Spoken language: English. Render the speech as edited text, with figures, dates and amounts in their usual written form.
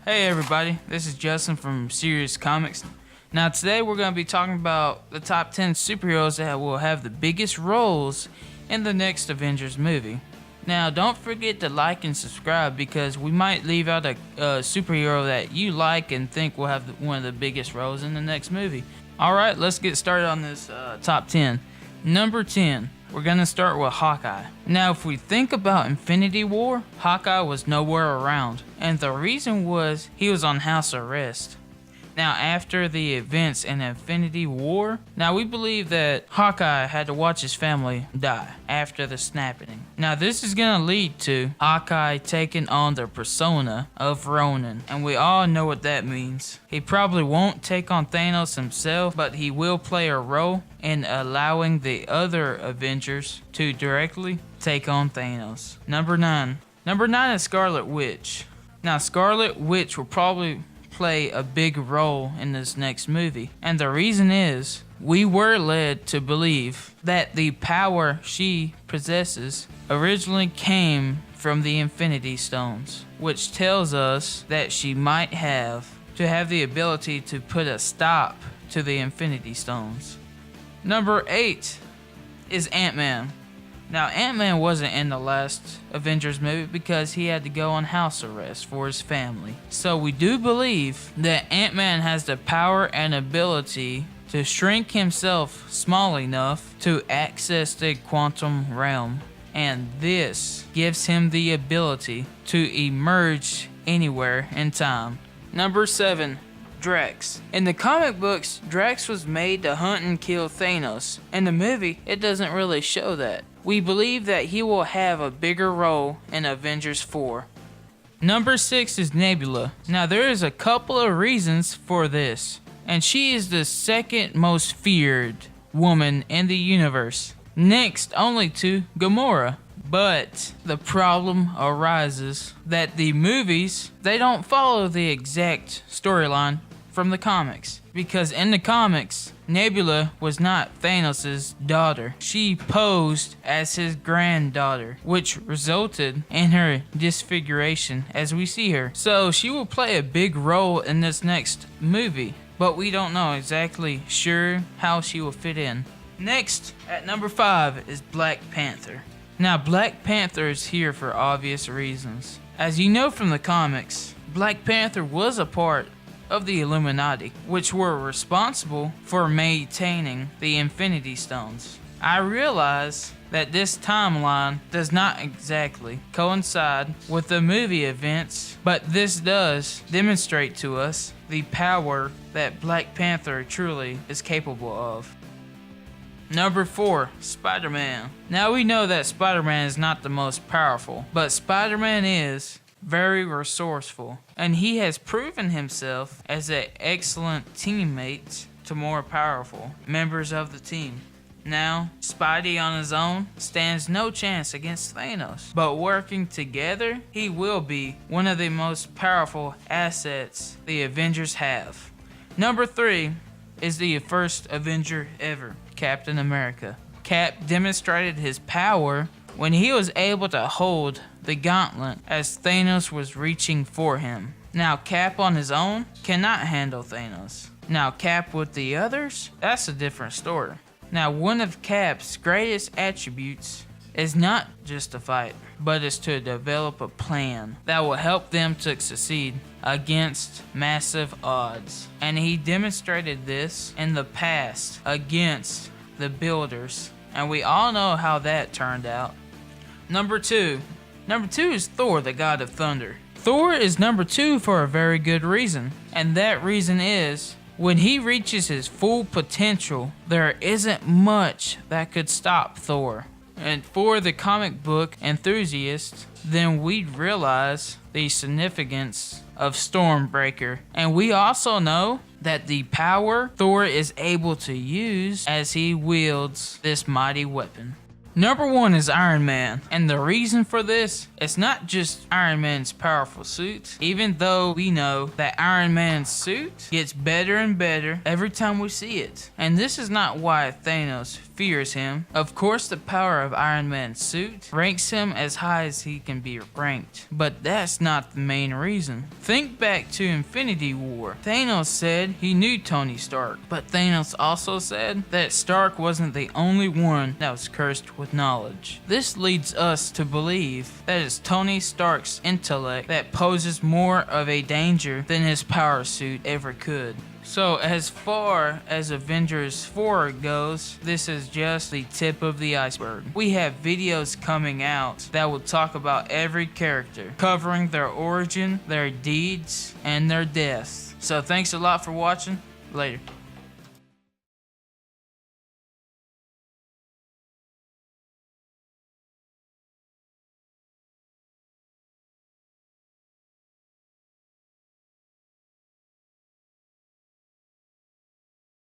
Hey everybody, this is Justin from Serious Comics. Now today we're going to be talking about the top 10 superheroes that will have the biggest roles in the next Avengers movie. Now don't forget to like and subscribe because we might leave out a superhero that you like and think will have one of the biggest roles in the next movie. Alright, let's get started on this top 10. Number 10. We're gonna start with Hawkeye. Now if we think about Infinity War, Hawkeye was nowhere around, and the reason was he was on house arrest. Now after the events in Infinity War, now we believe that Hawkeye had to watch his family die after the Snappening. Now this is gonna lead to Hawkeye taking on the persona of Ronin, and we all know what that means. He probably won't take on Thanos himself, but he will play a role in allowing the other Avengers to directly take on Thanos. Number 9. Number 9 is Scarlet Witch. Now Scarlet Witch will probably play a big role in this next movie, and the reason is we were led to believe that the power she possesses originally came from the Infinity Stones, which tells us that she might have the ability to put a stop to the Infinity Stones. Number 8 is Ant-Man. Now Ant-Man wasn't in the last Avengers movie because he had to go on house arrest for his family. So we do believe that Ant-Man has the power and ability to shrink himself small enough to access the quantum realm. And this gives him the ability to emerge anywhere in time. Number 7. Drax. In the comic books, Drax was made to hunt and kill Thanos. In the movie, it doesn't really show that. We believe that he will have a bigger role in Avengers 4. Number 6 is Nebula. Now there is a couple of reasons for this, and she is the second most feared woman in the universe, next only to Gamora. But the problem arises that the movies, they don't follow the exact storyline from the comics, because in the comics, Nebula was not Thanos' daughter. She posed as his granddaughter, which resulted in her disfiguration as we see her. So she will play a big role in this next movie, but we don't know exactly sure how she will fit in. Next, at number 5 is Black Panther. Now Black Panther is here for obvious reasons. As you know from the comics, Black Panther was a part of the Illuminati, which were responsible for maintaining the Infinity Stones. I realize that this timeline does not exactly coincide with the movie events, but this does demonstrate to us the power that Black Panther truly is capable of. Number 4, Spider-Man. Now we know that Spider-Man is not the most powerful, but Spider-Man is very resourceful, and he has proven himself as an excellent teammate to more powerful members of the team. Now, Spidey on his own stands no chance against Thanos, but working together, he will be one of the most powerful assets the Avengers have. Number 3 is the first Avenger ever, Captain America. Cap demonstrated his power when he was able to hold the gauntlet as Thanos was reaching for him. Now Cap on his own cannot handle Thanos. Now Cap with the others, that's a different story. Now one of Cap's greatest attributes is not just to fight, but is to develop a plan that will help them to succeed against massive odds. And he demonstrated this in the past against the Builders, and we all know how that turned out. Number 2 is Thor, the God of Thunder. Thor is number 2 for a very good reason, and that reason is when he reaches his full potential, there isn't much that could stop Thor. And for the comic book enthusiast, then we'd realize the significance of Stormbreaker. And we also know that the power Thor is able to use as he wields this mighty weapon. Number 1 is Iron Man, and the reason for this is not just Iron Man's powerful suit, even though we know that Iron Man's suit gets better and better every time we see it. And this is not why Thanos fears him. Of course, the power of Iron Man's suit ranks him as high as he can be ranked, but that's not the main reason. Think back to Infinity War. Thanos said he knew Tony Stark, but Thanos also said that Stark wasn't the only one that was cursed with knowledge. This leads us to believe that it's Tony Stark's intellect that poses more of a danger than his power suit ever could. So as far as Avengers 4 goes, this is just the tip of the iceberg. We have videos coming out that will talk about every character, covering their origin, their deeds, and their deaths. So thanks a lot for watching. Later.